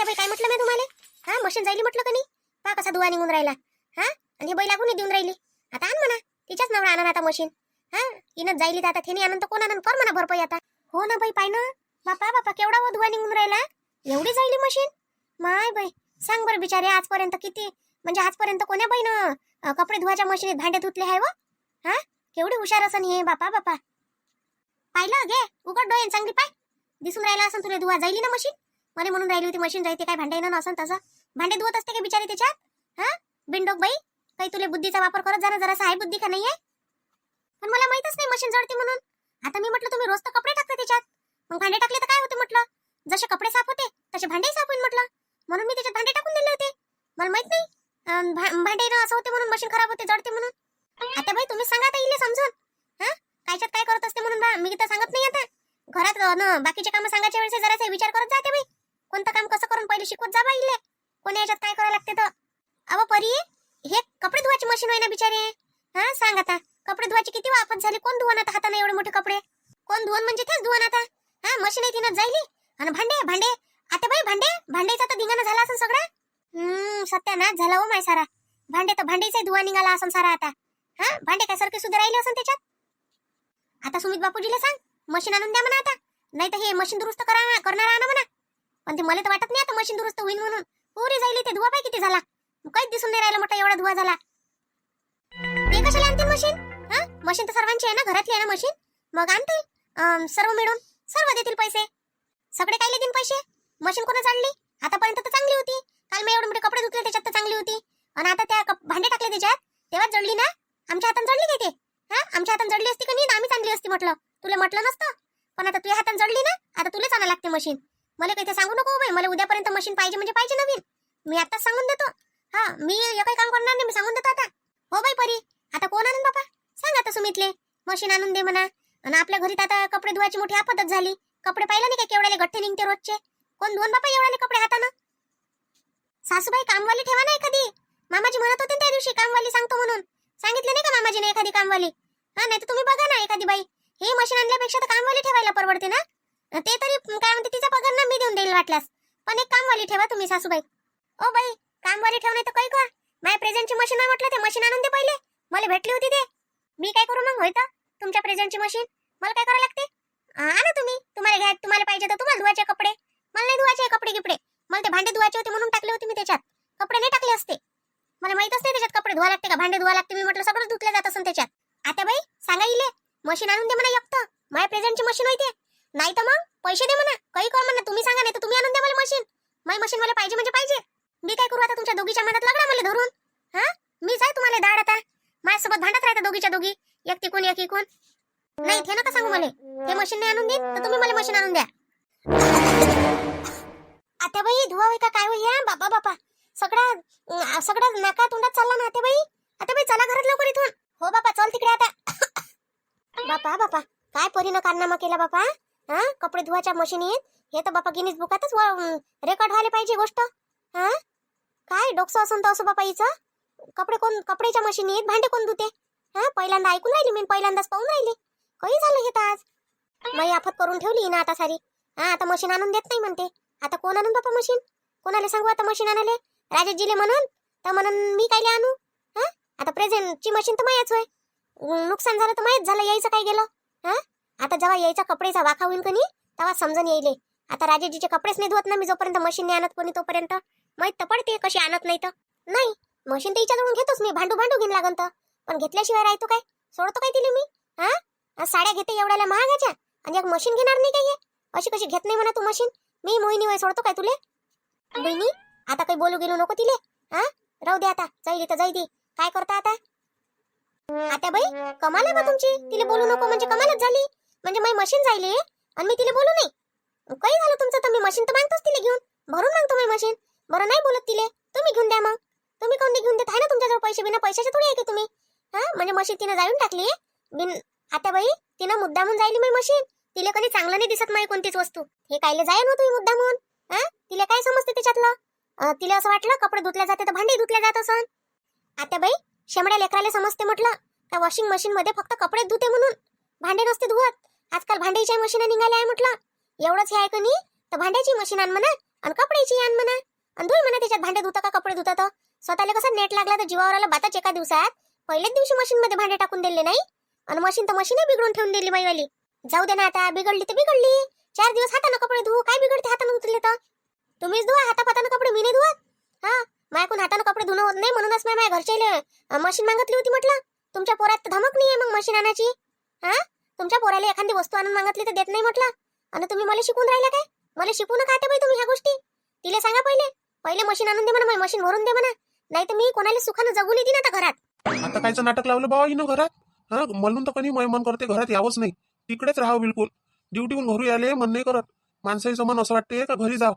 बाई काय म्हटलं मी तुम्हाला? हा मशीन जायली म्हटलं का नाही? पहा कसा धुवा निघून राहिला. हा आणि हे बाई लागून देऊन राहिली. आता आण म्हणा, तिच्याच नवरा आणा आता मशीन. हा इनच जायली तर आता थेनी आनंद कोण आनंद कर म्हणा भरपाई आता. हो ना बाई पाय ना, बापा बापा केवढा व धुवा निघून राहिला. एवढी जायली मशीन. माय बाई सांग बरं बिचारे आजपर्यंत किती म्हणजे आजपर्यंत कोण्या बाईनं कपडे धुवायच्या मशीनीत भांडे धुतले आहे व? हा केवढी हुशार असन हे बापा बापा. पाहिलं घे उघड डोळे चांगली पाय. दिसून राहिला असं तुला धुवा जायली ना मशीन. मला म्हणून राहिली होती मशीन जायते काय भांडे नसन तसं. भांडे धुवत असते का बिचारी त्याच्यात? हा बिंडोक बाई काही तुला बुद्धीचा वापर करत जाणं जरासा आहे बुद्धी का नाहीये? पण मला माहितच नाही मशीन जळते म्हणून. आता मी म्हटलं तुम्ही रोज तर कपडे टाकता त्याच्यात, मग भांडे टाकले तर काय होते म्हटलं. जसे कपडे साफ होते तसे भांडेही साफ होईल म्हटलं, म्हणून मी त्याच्यात भांडे टाकून दिले होते. मला माहित नाही भांडे असं होते म्हणून मशीन खराब होते जळते म्हणून. आता बाई तुम्ही सांगा आता इले समजून. हा कायच्यात काय करत असते म्हणून बा मी तर सांगत नाही. आता घरात बाकीचे काम सांगायच्या वेळेस जरासे विचार करत जाते बाई. कोणतं काम कसं करून पहिले शिकवत जा बाई इले कोणी याच्यात काय करायला लागते तर. अव परी हे कपडे धुवायची मशीन आहे ना बिचारे. हा सांग आता कपडे धुवायची किती वापस झाली. कोण धुवन आता हाताने एवढे मोठे कपडे? कोण धुवन म्हणजे तेच धुवन आता. हा मशीन आहे तिनं जायली आणि भांडे भांडे आता बाई भांडेचा तर धिंगाणा झाला असं सगळं. सत्यानाश झाला हो माय सारा. भांडे तर भांडेचा धुवा निघाला असं सारा आता. हा भांडे काय सारखे सुद्धा राहिले असं त्याच्यात. आता सुमित बापूजीला सांग मशीन आणून द्या म्हणा आता, नाही तर हे मशीन दुरुस्त करणार आणा म्हणा. पण ते मला तर वाटत नाही आता मशीन दुरुस्त होईल म्हणून. पुरी जायली ते धुवा पाय किती झाला. काहीच दिसून नाही राहिलं मोठा एवढा धुवा झाला. ते कशाला आणतील मशीन? हा मशीन तर सर्वांची आहे ना, घरातली आहे ना मशीन. मग आणतील सर्व मिळून सर्व देतील पैसे. सगळे काय देतील पैसे? मशीन कोणा आणली? आतापर्यंत तर चांगली होती. काल मी एवढे मोठे कपडे धुतले त्याच्यात तर चांगली होती. आणि आता त्या भांडे टाकले त्याच्यात तेव्हा जळली ना. आमच्या हातात जळली काय ते? हा आमच्या हातात जळली असती का नाही आम्हीच आणली असती म्हटलं. तुला म्हटलं नसतं. पण आता तुझ्या हातात जळली ना, आता तुलाच आणा लागते मशीन. मला काही ते सांगू नको बाई, मला उद्यापर्यंत मशीन पाहिजे म्हणजे पाहिजे नवीन. मी आताच सांगून देतो. हा मी हे काही काम करणार नाही, मी सांगून देतो आता. हो बाई परी आता कोण आणून बापा सांग आता सुमितले मशीन आणून दे म्हणा. आणि आपल्या घरी आता कपडे धुवायची मोठी आपतच झाली. कपडे पाहिलं नाही का केवढ्याले गठ्ठे निघते रोजचे. कोण धुवन बापा एवढ्याले कपडे हातानं? सासूबाई कामवाली ठेवा ना एखादी. मामाजी म्हणत होते त्या दिवशी कामवाली सांगतो म्हणून. सांगितलं नाही का मामाजीने एखादी कामवाली? हा नाही तर तुम्ही बघा ना एखादी बाई. हे मशीन आणल्यापेक्षा तर कामवाली ठेवायला परवडते ना. ते तरी काय म्हणते तिचा पगार ना मी देऊन देईल वाटल्यास. पण एक कामवाली ठेवा तुम्ही सासूबाई. ओ बाई कामवाली ठेवणे तर काही कर. माझ्या प्रेझेंटची मशीन आहे म्हटलं, ते मशीन आणून दे पहिले. मला भेटली होती ते. मी काय करू मग होय तर तुमच्या प्रेझेंटची मशीन? मला काय करायला लागते? आणा तुम्ही. तुम्हाला घ्या तुम्हाला पाहिजे तर तुम्हाला धुवायचे कपडे. मला नाही धुवायचे कपडे गिपडे. मला ते भांडे धुवायचे होते म्हणून टाकले होते मी त्याच्यात. कपडे नाही टाकले असते. मला माहितच नाही त्याच्यात कपडे धुवा लागते का भांडे धुवा लागते. मी म्हटलं सगळं धुतलं जात असेल त्याच्यात. आता बाई सांगा इले मशीन आणून दे म्हणा एकटं. माझ्या प्रेझेंटची मशीन होती. नाही तर मग पैसे दे म्हणा. काही कर म्हणा. तुम्ही सांगा नाही तर तुम्ही आणून द्या मला मशीन. माझी मशीन मला पाहिजे म्हणजे पाहिजे. मी काय करू आता तुमच्या दोघीच्या मनात लागला मला धरून? हा मीच आहे तुम्हाला दाड आता. माझ्यासोबत भांडत राहता दोघीच्या दोघी. एक तिकून एक इकून. नाही ते नका सांगू मला. ते मशीन नाही आणून देत तर तुम्ही मला मशीन आणून द्या. आता बाई धुवा होई का काय होई या बाबा बापा. सगळं नाका तोंडात चालला ना आता बाई. आता बाई चला घरात लवकर इथून. हो बापा चल तिकडे आता. बापा बापा काय परीनं कारनामा केला बापा. हा कपडे धुवायच्या मशीनीत हे तर बापा गिनीज बुकातच रेकॉर्ड व्हायला पाहिजे गोष्ट. हा काय डोकसं असून तर असं बापा हिचं. कपडेच्या मशीनीत भांडे कोण धुते? हा पहिल्यांदा ऐकून राहिली मी, पहिल्यांदाच पाहून राहिली. काही झालं हे तर आज माई आफत करून ठेवली ना आता सारी. हा आता मशीन आणून देत नाही म्हणते. आता कोण आणून बापा मशीन? कोणाला सांगू आता मशीन आणाले? राजेशजीले म्हणून तर म्हणून मी कायले आणू? हा आता प्रेझेंटची मशीन तर मायाच होय. नुकसान झालं तर माहीत झालं. यायचं काय गेलं? हा आता जेव्हा यायचा कपडेचा वाखा होईल का नाही तेव्हा समजून येईल. आता राजेशजीचे कपडेच नाही धुवत ना मी जोपर्यंत मशीन नाही आणत कोणी तोपर्यंत. माहीत तर पडते कशी आणत नाही तर. नाही मशीन तर हिच्याजवळून घेतोच मी. भांडू घेऊन लागन तर. पण घेतल्याशिवाय राहतो काय? सोडतो काय तिले मी? हा साड्या घेते एवढ्याला महागाच्या आणि एक मशीन घेणार नाही काय? अशी कशी घेत नाही म्हणा तू मशीन. मी मोहिनी वय सोडतो काय तुले? बहिणी आता काही बोलू गेलो नको तिले. हा राहू दे आता. जाईल तर जाई दे. काय करता आता? आता बाई कमाल आहे बा तुमची. तिले बोलू नको म्हणजे कमालच झाली. म्हणजे माझी मशीन जायली आणि मी तिले बोलू नाही. काही झालं तुमचं तर मी मशीन तर मागतोच तिले घेऊन. भरून मागतो मी मशीन. बरं नाही बोलत तिले. तुम्ही घेऊन द्या मग. तुम्ही कोण घेऊन देत आहे ना तुमच्याजवळ पैसे. बिना पैशाचे थोडी आहे की तुम्ही. हा म्हणजे मशीन तिने जाळून टाकली बिन. आता बाई तिनं मुद्दामून जायली मी मशीन. तिला कधी चांगलं नाही दिसत नाही कोणतीच वस्तू. हे कायले जाय ना तुम्ही मुद्दामून. हा तिला काय समजते त्याच्यातलं? तिला असं वाटलं कपडे धुतल्या जाते तर भांडे धुतल्या जात असन. आता बाई शेमड्या लेकराला समजते म्हटलं का वॉशिंग मशीन मध्ये फक्त कपडे धुते म्हणून भांडे नसते धुवत. आजकाल भांड्याच्या मशीन निघाल्या आहे म्हटलं. एवढंच हे आहे का नाही तर भांड्याची मशीन आण म्हणा. आणि कपड्याची आण म्हणा, आणि धुई म्हणा त्याच्यात. भांडे धुता का कपडे धुता? तर स्वतःला कसं नेट लागला तर जीवावर आला बाताच एका दिवसात. पहिल्याच दिवशी मशीन मध्ये भांडे टाकून दिले नाही, आणि मशीन तर मशीन बिघडून ठेवून दिली माईवाली. जाऊ दे ना, आता बिघडली तर बिघडली. 4 दिवस हाताने कपडे धुवू, काय बिघडते हाताने धुतले तर? तुम्हीच धुवा हातापाताने कपडे, मी नाही धुवत. हा, माझ्याकडून हाताने कपडे धुणं होत नाही, म्हणूनच मी माझ्या घरच्याला मशीन मागितली होती. म्हटलं तुमच्या पोरात तर धमक नाहीये मग मशीन आणायची. हा, तुमच्या पोराला एखादी वस्तू आणून मागितली तर देत नाही म्हटलं, आणि तुम्ही मला शिकून राहिला काय? मला शिकवू नका आता बाई तुम्ही ह्या गोष्टी. तिला सांगा पहिले पहिले मशीन आणून दे म्हणा, मशीन भरून दे म्हणा, नाही तर मी कोणाला सुखानं जगू नाही देईन आता घरात. आता कायचं नाटक लावलं बाबा हिनं घरात? हा, म्हणून तर कधी मन करते घरात यावंच नाही, तिकडेच राहावं बिलकुल. ड्युटीहून घरी आले मन नाही करत, माणसाचं मन असं वाटते का घरी जाव.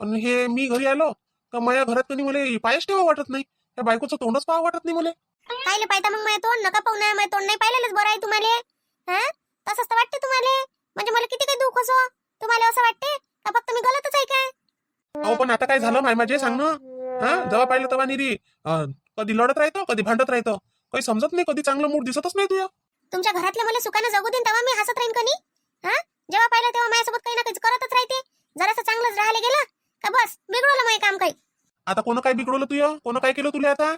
आणि हे मी घरी आलो का माझ्या घरात कधी मला पायच ठेवा वाटत नाही, त्या बायकोचं तोंडच पाहा वाटत नाही मला. पाहिलं पाहिजे मग माझं तोंड नका पाहू ना, माझं तोंड नाही पाहिलेलंच बरं आहे तुम्हाला. हा, तसंच तर वाटते तुम्हाला, म्हणजे मला किती काही दुःख असो तुम्हाला असं वाटते का फक्त मी गलतच आहे काय? अहो पण आता काय झालं माय माझे सांग ना. हा, जेव्हा पाहिलं तेव्हा निरी कधी लढत राहतो कधी भांडत राहतो, काही समजत नाही, कधी चांगलं मूड दिसतच नाही तुझ्या. तुमच्या घरातले मला सुखानं जगू देईन तेव्हा मी हसत राहीन कनी. हा, जेव्हा पाहिलं तेव्हा माझ्यासोबत काही ना काही करतच राहते. जरासं चांगलंच राहायला गेलं का बस बिघडवलं माझं काम काही. आता कोण काय बिघडवलं तुझ्या? कोण काय केलं तुला आता?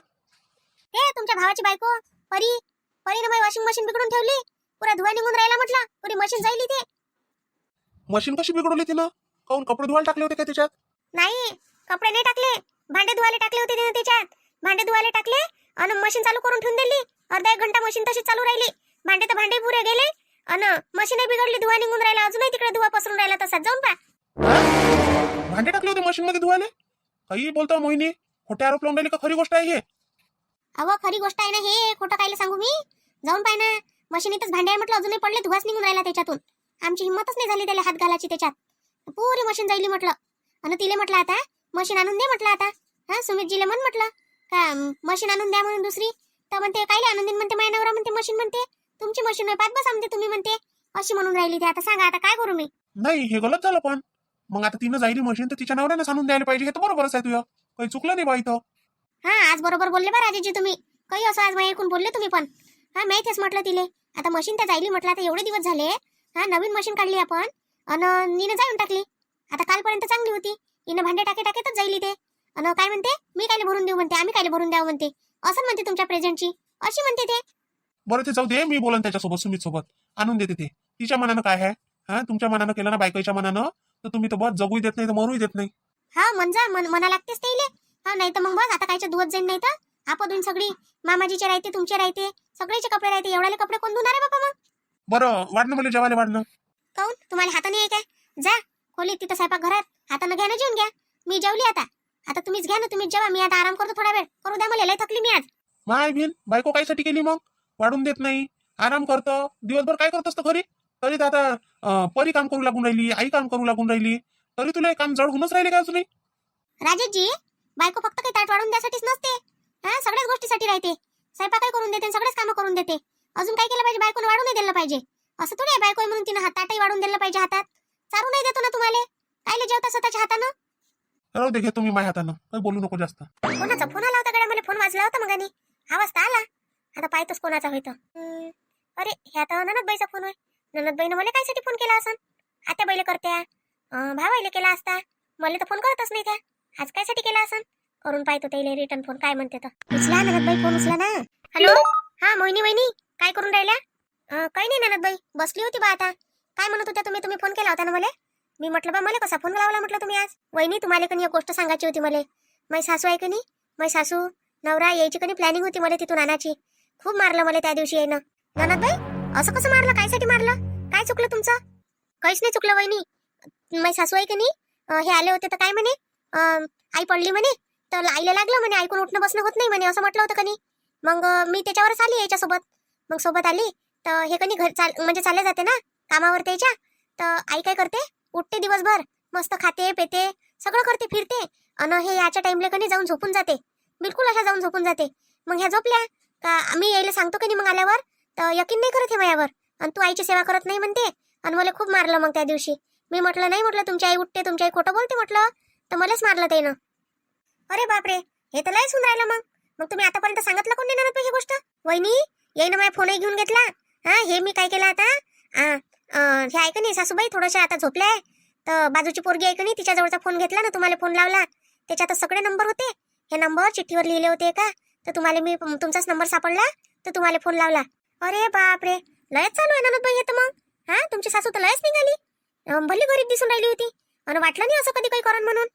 हे तुमच्या भावाची बायको परीनं माझी वॉशिंग मशीन बिघडून ठेवली, पुरा धुवा निघून राहिला म्हटलं, पुरी मशीन जाईल ते. मशीन कशी बिघडवली तिनं? काऊन कपडे धुवायला टाकले होते का त्याच्यात? नाही, कपडे नाही टाकले, भांडे धुवायला टाकले होते तिने त्याच्यात. भांडे धुवायला टाकले आणि मशीन चालू करून ठेवून दिली. अर्धा 1 घंटा मशीन तशीच चालू राहिली. भांडे तर भांडे पुरे गेले आणि मशीन बिघडली, धुवा निघून राहिला, अजूनही तिकडे धुवा पसरून राहिला तसाच. जाऊन पा. भांडे टाकले होते मशीन मध्ये धुवायला? काही बोलतो मोहिनी, खोटे आरोप लावून राहिली का खरी गोष्ट आहे हे? अहो खरी गोष्ट आहे ना हे, खोटं कायला सांगू मी? जाऊन पाय ना, मशीनीतच भांडे आहे म्हटलं, अजूनही पडले, धुवाच निघून राहिला त्याच्यातून. आमची हिंमतच नाही झाली त्याला हात घालायची त्याच्यात. पुरी मशीन जाईली म्हटलं. आणि तिले म्हटलं आता मशीन आणून दे म्हटलं. आता हा, सुमितजीले म्हटलं का मशीन आणून द्या म्हणून दुसरी, तर म्हणते कायले आणून देईन म्हणते, माझ्या नवरा म्हणते मशीन म्हणते तुमची मशीन आहे, पाच बस म्हणते तुम्ही म्हणते, अशी म्हणून राहिली ते. आता सांगा आता काय करू मी? नाही, हे गलत झालं. पण मग आता तिनं जायली मशीन तर तिच्या नवऱ्यानं आणून द्यायला पाहिजे, हे तर बरोबरच आहे तुझं, काही चुकलं नाही बा इथं. हा, आज बरोबर बोलले बा राजेजी तुम्ही, काही असं आज माझ्या ऐकून बोलले तुम्ही पण. हा, मी तेच म्हटलं तिले, आता मशीन त्या जायली म्हटलं, आता एवढे दिवस झाले, हा नवीन मशीन काढली आपण आणि नीनं जाऊन टाकली. आता कालपर्यंत चांगली होती, हिनं भांडे टाकेतच जायली ते. आणि काय म्हणते, मी कायले भरून देऊ म्हणते, आम्ही कायले भरून द्यावं म्हणते, असं म्हणते तुमच्या प्रेझेंटची, अशी म्हणते ते. बरं ते जाऊ दे, मी बोलन त्याच्यासोबत, सुमित सोबत आणून देते ते. तिच्या मनानं काय आहे? हा, तुमच्या मनानं केलं ना, बायकोच्या मनानं, तर तुम्ही तर बस जगूही देत नाही तर मरूही देत नाही. हा, मना लागतेच ते. हा, नाही तर मग बस आता कायच्या धुवत जाईन, नाही तर आपण सगळी मामाजीचे राहते, तुमचे राहते, सगळेचे कपडे राहते, एवढाले कपडे कोण धुणार आहे बाबा मग? बरं वाढणं मला जेवायला वाढणं. काऊन तुम्हाला हाताने आहे काय? जा खोलीत, तिथं स्वयंपाक घरात, हाताने घ्या ना, जेवून घ्या. मी जेवली आता, आता तुम्हीच घ्या ना, तुम्हीच जेवा, मी आता आराम करतो थोडा वेळ, करू द्या मला, लय थकली मी आज. माय बिन बायको कायसाठी केली मग? वाढून देत नाही, आराम करतो दिवसभर, काय करत असतं घरी? तरी तर आता परी काम करू लागून राहिली, आई काम करू लागून राहिली, तरी तुला हे काम जड होऊनच राहिले का अजूनही? राजेशजी, बायको फक्त काही ताट वाढून द्यासाठीच नसते. हा, सगळ्याच गोष्टीसाठी राहते. स्वयंपाकही करून देते, सगळेच कामं करून देते. अजून काय केलं पाहिजे? बायकोने वाढून नाही दिलं पाहिजे. असं थोडी आहे बायको आहे म्हणून तिने ताटही वाढून दिलं पाहिजे हातात. चारू नाही देतो ना तुम्हाला, कायले जेवता स्वतःच्या हातानं? राहू दे, घेतो मी माझ्या हातानं, काही बोलू नको जास्त. कोणाचा फोन आला होता गड्या? मला फोन वाजला होता मगानी, आवाज तर आला. आता पाहतोच कोणाचा होईतो. अरे, हे आता ननदबाईचा फोन आहे. ननदबाईनं मला कायसाठी फोन केला असन? आत्या बाईले करत्या, भावाईले केला असता, मला तर फोन करतच नाही त्या. आज कायसाठी केला असन? करून पाहतो त्याला रिटर्न फोन, काय म्हणते तर. उचला ननदबाई, फोन उचला ना. हॅलो, हा मोहिनी वहिनी, काय करून राहिल्या? काही नाही ननदबाई, बसली होती बा. आता काय म्हणत होत्या तुम्ही फोन केला होता ना मला? मी म्हटलं बा, मला कसा फोन लावला म्हटलं तुम्ही आज? वहिनी, तुम्हाला कणी एक गोष्ट सांगायची होती मला. माझी सासू आहे कणी, माझी सासू नवरा यायची कणी प्लॅनिंग होती मला तिथून आणायची. खूप मारलं मला त्या दिवशी येणं. ननदबाई, असं कसं मारलं? कायसाठी मारलं? काय चुकलं तुमचं? काहीच नाही चुकलं वहिनी. माझी सासू आहे कणी, हे आले होते तर काय म्हणे, आई पडली म्हणे, तर आईला लागलं म्हणे, ऐकून उठणं बसणं होत नाही म्हणे, असं म्हटलं होतं कणी. मग मी त्याच्यावरच आली याच्यासोबत. मग सोबत आली तर हे कणी घर म्हणजे चालले जाते ना कामावर त्याच्या, तर आई काय करते, उठते दिवसभर, मस्त खाते पेते, सगळं करते, फिरते, आणि हे याच्या टाइमला कणी जाऊन झोपून जाते, बिलकुल अशा जाऊन झोपून जाते. मग ह्या झोपल्या का मी यायला सांगतो की नाही मग आल्यावर, तर यकीन नाही करत हे माझ्यावर, आणि तू आईची सेवा करत नाही म्हणते, आणि मला खूप मारलं मग त्या दिवशी. मी म्हटलं नाही, म्हटलं तुमची आई उठते, तुमची आई खोटं बोलते म्हटलं, तर मलाच मारलं त्यानं. अरे बापरे, हे तर लयच होऊन राहिलं. मग तुम्ही आतापर्यंत सांगितलं कोण नाही ना ही गोष्ट? वहिनी, येईन माझा फोनही घेऊन घेतला. हा, हे मी काय केलं आता, हे ऐका नाही सासूबाई, थोडंशा आता झोपल्या आहे, तर बाजूची पोरगी आहे का नाही, तिच्याजवळचा फोन घेतला ना, तुम्हाला फोन लावला, त्याच्यात सगळे नंबर होते. हे नंबर चिठ्ठीवर लिहिले होते का, तर तुम्हाला मी तुमचाच नंबर सापडला, तर तुम्हाला फोन लावला. अरे बापरे, लयच चालू आहे ना बाई. येतं मग तुमची सासू तर लयच निघाली. भली गरीब दिसून राहिली होती, आणि वाटलं नाही असं कधी काही करण म्हणून.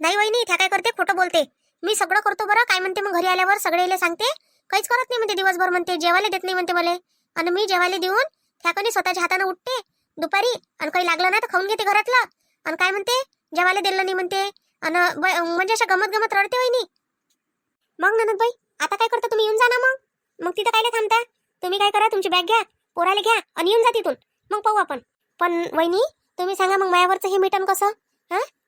नाही वहिनी, त्या काय करते, खोटं बोलते. मी सगळं करतो बरं. काय म्हणते मग घरी आल्यावर सगळेले सांगते, काहीच करत नाही म्हणते दिवसभर, म्हणते जेवायला देत नाही म्हणते मला. आणि मी जेवायला देऊन त्या कधी स्वतःच्या हाताने उठते दुपारी, आणि काही लागलं ना तर खाऊन घेते घरातलं. आणि काय म्हणते, जेवायला दिलं नाही म्हणते, आणि म्हणजे अशा गमत गमत रडते वहिनी. मग ननदबाई, आता काय करता तुम्ही? येऊन जा ना मग तिथं काय थांबता तुम्ही? काय करा, तुमची बॅग घ्या, पोराला घ्या आणि येऊन जा तिथून. मग पाहू आपण. पण वहिनी तुम्ही सांगा मग, मायावरचं हे मिटन कसं?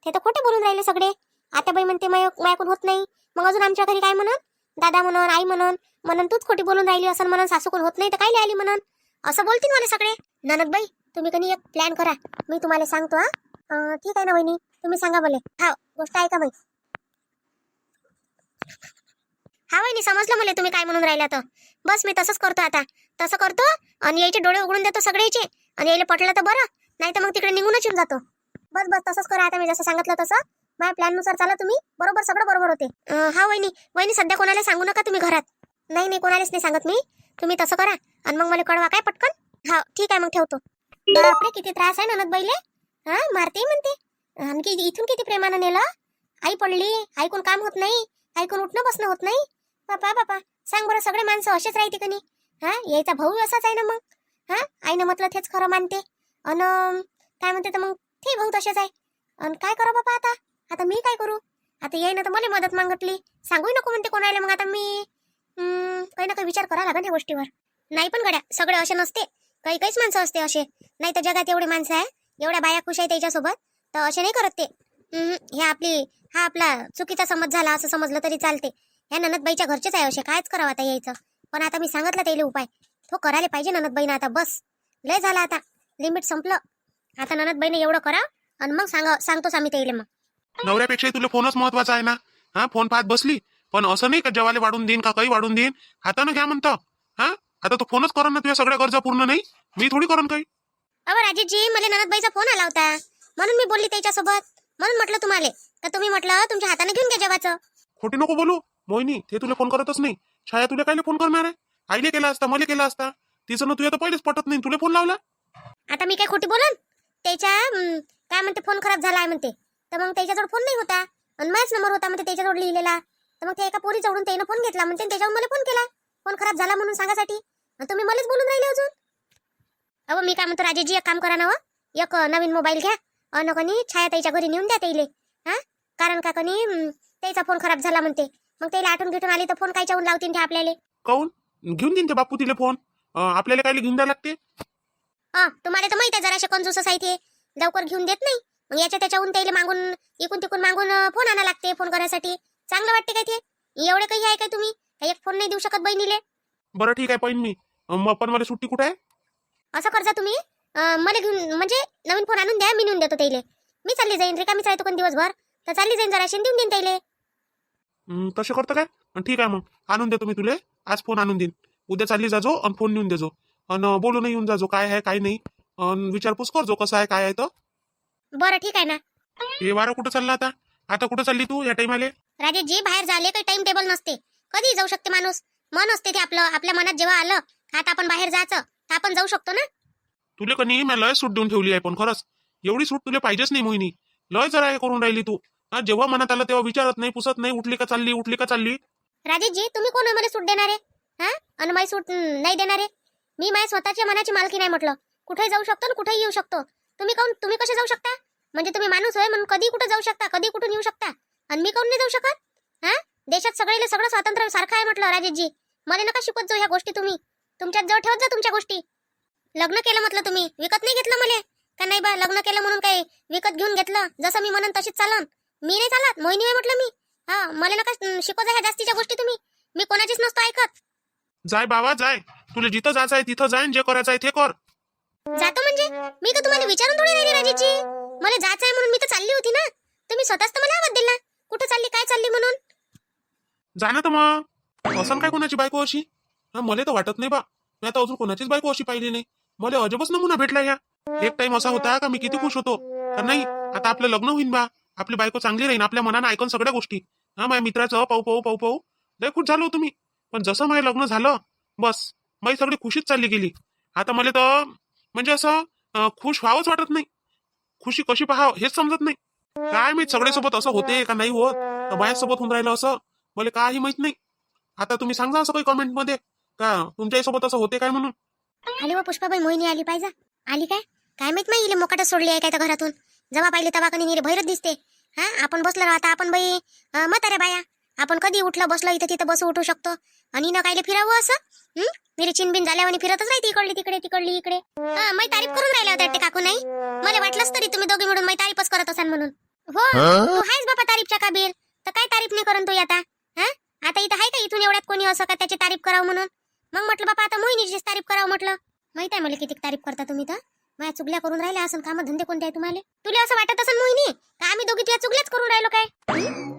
ते तर खोटे बोलून राहिले सगळे. आता बाई म्हणते मायाकून होत नाही, मग अजून आमच्या घरी काय म्हणून, दादा म्हणून, आई म्हणून तूच खोटी बोलून राहिली असं म्हणून, सासूकून होत नाही तर काय आली म्हणून, असं बोलतील मला सगळे. ननदबाई तुम्ही कधी एक प्लॅन करा, मी तुम्हाला सांगतो. ठीक आहे ना वहिनी, तुम्ही सांगा बोले. हा गोष्ट ऐका बाई. हा वहिनी, समजलं मला तुम्ही काय म्हणून राहिला. तर बस मी तसंच करतो आता. तसं करतो आणि यायचे डोळे उघडून देतो सगळ्याचे, आणि यायला पटलं तर बरं, नाही तर मग तिकडे निघूनच येऊन जातो. बस तसंच करा आता. मी जसं सांगितलं तसं माझ्या प्लॅननुसार चाला तुम्ही, बरोबर सगळं बरोबर होते. हा वहिनी सध्या कोणाला सांगू नका तुम्ही घरात. नाही कोणालाच नाही सांगत मी. तुम्ही तसं करा आणि मग मला कळवा काय पटकन. हा ठीक आहे, मग ठेवतो. बापरे, किती त्रास आहे ननदबाईले. मारते म्हणते, आणखी इथून किती प्रेमानं नेलं. आई पडली, ऐकून काम होत नाही, ऐकून उठणं बसणं होत नाही. बापा सांग बरं, सगळे माणसं असेच राहते का नाही? यायचा भाऊ असाच आहे ना मग. आईनं म्हटलं तेच खरं मानते, अन काय म्हणते तर मग ते भाऊ तसेच आहे. आणि काय करा बापा आता मी काय करू? आता येई ना तर मला मदत मागतली, सांगूही नको म्हणते कोणाला. मग आता मी काही ना काही विचार करा लागेल या गोष्टीवर. नाही पण गड्या, सगळे असे नसते, काहीच माणसं असते असे. नाही तर जगात एवढी माणसं आहे, एवढ्या बाया खुश आहे त्याच्यासोबत, तर असे नाही करत ते. हा आपला चुकीचा समज झाला असं समजलं तरी चालते. ह्या ननदबाईच्या घरचेच आहे असे, कायच करावं आता यायचं. पण आता मी सांगितलं त्याला उपाय, तो करायला पाहिजे ननदबाईनं. आता बस लय झाला, आता लिमिट संपलं. आता ननदबाईने एवढं करा आणि मग सांगतोच आम्ही त्याला. मग नवऱ्यापेक्षा तुला फोनच महत्वाचा आहे ना. फोन पाहत बसली, पण असं नाही का जेवायला वाढून देईन का काही वाढून देईन, हातानं घ्या म्हणतं. आता तो फोनच करण ना, तुझ्या सगळ्या गरजा पूर्ण नाही, मी थोडी करण काही. अहो राजेशजी, मला ननदबाईचा फोन आला होता म्हणून मी बोलली त्याच्यासोबत, म्हणून म्हटलं तुम्हाला का तुम्ही म्हटलं तुमच्या हाताने घेऊन घ्या जेवायचं. खोटी नको बोलू मोहिनी, ते तुला फोन करतच नाही. छाया तुला कायले फोन करणार आहे? आईले केला असता, मला केला असता. तिचं ना तुझ्या तर पहिलेच पटत नाही, तुला फोन लावला. आता मी काय खोटी बोलन? त्याच्या काय म्हणते, फोन खराब झाला आहे म्हणते, तर मग त्याच्याजवळ फोन नाही होता आणि माझाच नंबर होता म्हणते त्याच्याजवळ लिहिलेला. तर मग त्या एका पोरीजवळून त्यानं फोन घेतला म्हणते, त्याच्यावर मला फोन केला फोन खराब झाला म्हणून सांगासाठी. तुम्ही मलाच बोलून राहिले अजून. अहो मी काय म्हणतो राजेशजी, एक काम करा ना, एक नवीन मोबाईल घ्या आणि कणी छाया त्याच्या घरी नेऊन द्या त्याइले. कारण का कणी त्याचा फोन खराब झाला म्हणते, मग त्याला आठवण घेऊन आली तर फोन काय चावून लावतील ते आपल्याला. काऊन घेऊन देईन ते बापू तिले फोन, आपल्याला काय घेऊन द्यायला लागते? तुम्हाला तर माहिती आहे जराशे कंजूस आहे ते, लवकर घेऊन देत नाही. मग याच्या त्याच्याहून त्याला मागून इकून तिकून मागून फोन आणा लागते फोन करायसाठी. चांगलं वाटते काय ते? एवढे काही आहे काय तुम्ही काही एक फोन नाही देऊ शकत बहिणीले? बरं ठीक आहे, पाहिन मी. पण मला सुट्टी कुठे आहे? असं करजा तुम्ही, मला घेऊन म्हणजे नवीन फोन आणून द्या, मी नेऊन देतो त्याइले. मी चालली जाईन, रिकामीच राहतो पण दिवसभर, तर चालली जाईन जराशे देऊन देईन त्याइले. तसं करतं काय? ठीक आहे, मग आणून देतो मी तुले. आज फोन आणून देईन, उद्या चालली जाजो आणि फोन नेऊन देजो, आणि बोलून येऊन जाजो काय आहे काय नाही, विचारपूस करजो कसं आहे काय आहे. तर बरं ठीक आहे ना. हे वारं कुठं चाललं आता कुठं चालली तू या टाइम आले? राजेशजी, बाहेर झाले काही टाइम टेबल नसते, कधी जाऊ शकते माणूस. मन असते ते आपलं, आपल्या मनात जेव्हा आलं आता आपण बाहेर जायचं तर आपण जाऊ शकतो ना. तुले कनी मी लय सूट देऊन ठेवली आहे, पण खरंच एवढी सूट तुला पाहिजेच नाही मोहिनी. लय जरा हे करून राहिली तू. जेव्हा मनात आलं तेव्हा विचारत नाही, पुसत नाही, उठली का चालली. राजेशजी, तुम्ही कोण आहे मला सूट देणारे? आणि माझी सूट नाही देणारे? मी माझ्या स्वतःच्या मनाची मालकी नाही म्हटलं. कुठेही जाऊ शकतो आणि कुठेही येऊ शकतो. तुम्ही कसे जाऊ शकता? म्हणजे तुम्ही माणूस होय म्हणून कधी कुठे जाऊ शकता, कधी कुठून येऊ शकता, आणि मी काऊन नाही जाऊ शकत? देशात सगळेले सगळं स्वातंत्र्य सारखं आहे म्हटलं. राजेशजी, मला नका शिकवत जाऊ ह्या गोष्टी. तुम्ही तुमच्यात जवळ ठेवत जा तुमच्या गोष्टी. लग्न केलं म्हटलं तुम्ही, विकत नाही घेतलं मला का? नाही बा, लग्न केलं म्हणून काही विकत घेऊन घेतलं? जसं मी म्हणन तशीच चालन. मी नाही चालत, मोहिनी आहे म्हटलं मी. मला नका शिकवत ह्या जास्तीच्या गोष्टी तुम्ही. मी कोणाचीच नसतो ऐकत. जाय बाबा जाय, तुला जिथं जायचं आहे तिथं जाय, जे करायचं आहे ते कर. जातो म्हणजे मी का तुम्हाला विचारून थोडी राहिली राजेशजी? मला जायचं आहे म्हणून मी तर चालली होती ना. तुम्ही स्वतःच तर मला आवाज दिला कुठं चालली काय चालली म्हणून. जा ना तर मग. असं काय कोणाची बायको अशी? मला तर वाटत नाही बा, मी आता अजून कोणाचीच बायको अशी पाहिली नाही. मला अजबच नमुना भेटला या. एक टाइम असा होता का मी किती खुश होतो, का नाही आता आपलं लग्न होईन बा, आपली बायको चांगली राहीन, आपल्या मनानं ऐकून सगळ्या गोष्टी. हा माझ्या मित्राचं पाहू पाहू पाहू पाहू लय खुश झालो तुम्ही. पण जसं माझं लग्न झालं बस माझी सगळी खुशीच चालली गेली. आता मला तर म्हणजे असं खुश व्हावंच वाटत नाही. खुशी कशी पाहावं हेच समजत नाही. काय माहित सगळ्यासोबत असं होते का नाही होत, तर माझ्यासोबत होऊन राहिलं असं मला काही माहित नाही. आता तुम्ही सांगा असं काही कमेंट मध्ये का तुमच्यासोबत असं होते काय म्हणून. आली व पुष्पाबाई मोहिनी आली पाहिजे. आली काय काय माहित नाही इले मोकाटच सोडली आहे काय तर घरातून. जेव्हा पाहिले तेव्हा कधी निरे भैरच दिसते. हा आपण बसलो आता आपण बाई म्हाताऱ्या बाया आपण कधी उठलं बसलं इथं तिथं बसू उठू शकतो आणि न कायले फिरावं असं. मेरी चिनबिन झाल्यावर फिरतच राहते इकडली तिकडे तिकडली इकडे. मै तारीफ करून राहिल्या होत्या वाटते काकू नाही. मला वाटलंच तरी तुम्ही दोघी मिळून मै तारीफच करत असाल म्हणून. हो तू आहेस बाबा तारीफच्या काबील, तर काय तारीफ नाही करन तू आता. हा आता इथं आहे का इथून एवढ्यात कोणी असं का त्याची तारीफ करावं म्हणून. मग म्हटलं बाबा आता मोहिनीचीच तारीफ करावं म्हटलं. माहित आहे मला किती तारीफ करता तुम्ही तर. माझ्या चुगल्या करून राहिल्या असं काम धंदे कोणते आहे तुम्हाला. तुला असं वाटत असेल मोहिनी का आम्ही दोघी तुझ्या चुगल्याच करून राहिलो काय.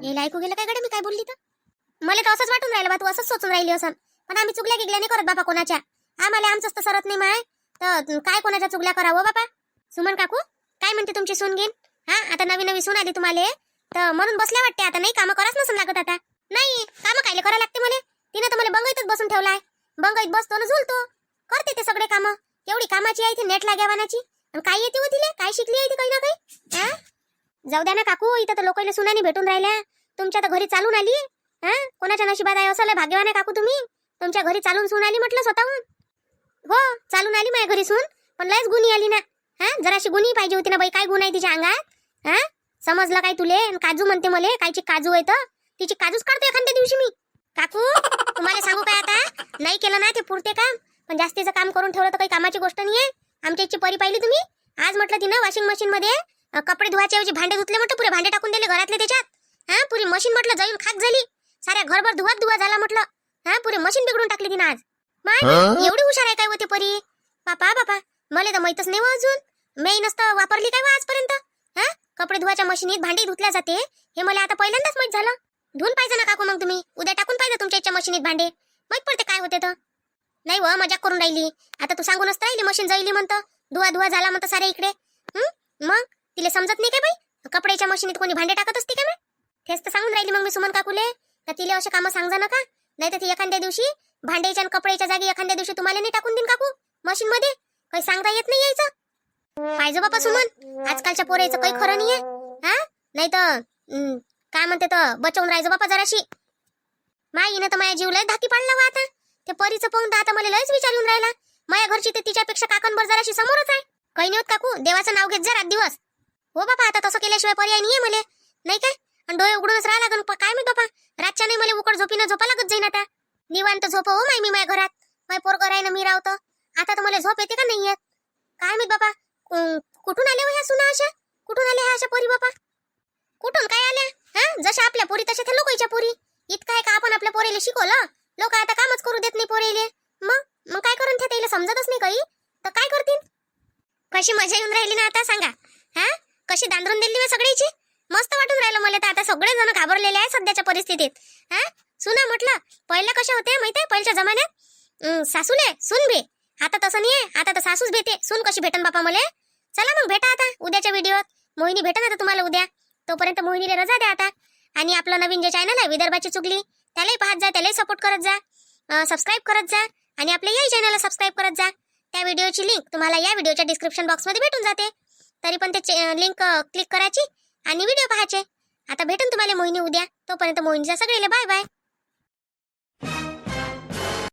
हे ऐकू गेलं काय गडे मी काय बोलली तर. मला तर असंच वाटून राहिलं बा तू असंच सोचून राहिली असं. पण आम्ही चुगल्या गिगल्या नाही करत बाबा कोणाच्या. आम्हाला आमचंच तर सरत नाही माय तर काय कोणाच्या चुगल्या करावं बाबा. सुमन काकू काय म्हणते तुमची सून घेईन. हा आता नवी नवी सून आली तुम्हाला तर म्हणून बसल्या वाटते आता नाही कामं कराच नसून लागत आता. नाही कामं कायले करायला लागते मला. तिने तर मला बंगईतच बसून ठेवलाय. बंगईत बसतो ना झुलतो करते ते सगळे कामं. एवढी कामाची आहे ती नेट लाग्यावानाची. काय येते हो तिले काय शिकली आहे ती काही ना काही. हा जाऊ द्या ना काकू इथं तर लोकांना सुनानी भेटून राहिल्या. तुमच्या तर घरी चालून आली. हा कोणाच्या नशिबात आहे असं लय भाग्यवान आहे काकू तुम्ही. तुमच्या घरी चालून सून आली म्हटलं स्वतःहून. हो चालून आली माझ्या घरी सून पण लयच गुणी आली ना. हा जराशी गुणी पाहिजे होती ना बाई. काय गुण आहे तिच्या अंगात. हा समजलं काय तुले. काजू म्हणते मले कायची काजू आहे तर तिची काजूच काढतो एखाद्या दिवशी मी. काकू तुम्हाला सांगू काय आता नाही केलं ना ते पुरते काम पण जास्तीचं काम करून ठेवलं तर काही कामाची गोष्ट नाहीये. आमच्या इच्छी परी पाहिली तुम्ही. आज म्हटलं तिनं वॉशिंग मशीन मध्ये कपडे धुवायच्या ऐवजी भांडे धुतले म्हटलं. पुरे भांडे टाकून दिले घरातले त्याच्यात. हा पुरी मशीन म्हटलं जाऊन खाक झाली. साऱ्या घरभर धुवा झाला म्हटलं. हा पुरी मशीन बिघडून टाकली तिनं आज. माय एवढी हुशार आहे काय होते परी. बापा बापा मला तर माहितच नाही अजून. मी नसतं वापरली काय आजपर्यंत. हा कपडे धुवायच्या मशीनीत भांडी धुतल्या जाते हे मला आता पहिल्यांदाच माहित झालं. धुवून पाहिजे ना काकू मग तुम्ही. उद्या टाकून पाहिजे तुमच्या इच्छा मशीनीत भांडे माहित पडते काय होते तर. नाही व मजाक करून राहिली. आता तू सांगून असता राहिली मशीन जाईली म्हणतं. धुवा झाला म्हणतं सारे इकडे. मग तिला समजत नाही काय बाई कपड्याच्या मशीनीत कोणी भांडे टाकत असते का. मी तेच तर सांगून राहिली मग मी सुमन काकूले का तिला असे कामं सांगा नका. नाही तर ती एखाद्या दिवशी भांड्याच्या आणि कपड्याच्या जागी एखाद्या दिवशी तुम्हाला नाही टाकून देईन काकू मशीन मध्ये. काही सांगता येत नाही यायचं. पाहिजे बापा सुमन आजकालच्या पोरायचं काही खरं नाहीये. हा नाही तर काय म्हणते तर बचवून राहायचं बापा जराशी. माईनं तर माझ्या जीवला धाकी पाडला वा आता. ते परीचं पाहून तर आता मला लयच विचार येऊन राहिला. माझ्या घरची ते तिच्यापेक्षा काकणभर जराशी समोरच आहे. काही नाही होत काकू देवाचं नाव घेत जा रात दिवस. हो बापा आता तसं केल्याशिवाय पर्याय नाहीये मला. नाही काय आणि डोळे उघडूनच राहा लागन काय मी बापा. रातच्या नाही मला उकड झोपीनं झोपा लागत जाईन आता. निवांत झोप हो माय मी माझ्या घरात. माय पोरगं राहीन मी राहतो. आता तर मला झोप येते का नाही येत काय मी बापा. कुठून आल्या ह्या सुना अशा. कुठून आल्या ह्या अशा पोरी बापा. कुठून काय आल्या. हा जशा आपल्या पोरी तशा त्या लोकांच्या पोरी. इतकं आहे का आपण आपल्या पोरीला शिकवलं. लोक आता कामच करू देत नाही पोरीले. मग काय करून त्या समजतच नाही काही तर काय करतील. कशी मजा येऊन राहिली ना आता सांगा. हा कशी दांदरून दिली मी सगळ्याची. मस्त वाटून राहिलं मला तर. आता सगळे जण घाबरलेले आहे सध्याच्या परिस्थितीत. हा सुना म्हटलं पहिलं कशा होते माहितीये पहिल्या जमान्यात सासूले सून भे. आता तसं नाही आहे. आता तर सासूच भेटे सून कशी भेटन बापा मला. चला मग भेटा आता उद्याच्या व्हिडिओत. मोहिनी भेटन आता तुम्हाला उद्या. तोपर्यंत मोहिनीला रजा द्या आता. आणि आपलं नवीन जे चॅनल आहे विदर्भाची चुगली त्यालाही पाहत जा. त्यालाही सपोर्ट करत जा. सबस्क्राईब करत जा. आणि आपल्या याही चॅनलला सबस्क्राईब करत जा. त्या व्हिडिओची लिंक तुम्हाला या व्हिडिओच्या डिस्क्रिप्शन बॉक्समध्ये भेटून जाते. तरी पण ते लिंक क्लिक करायची आणि व्हिडिओ पाहायचे. आता भेटून तुम्हाला मोहिनी उद्या. तोपर्यंत मोहिनीचा सगळेला बाय बाय.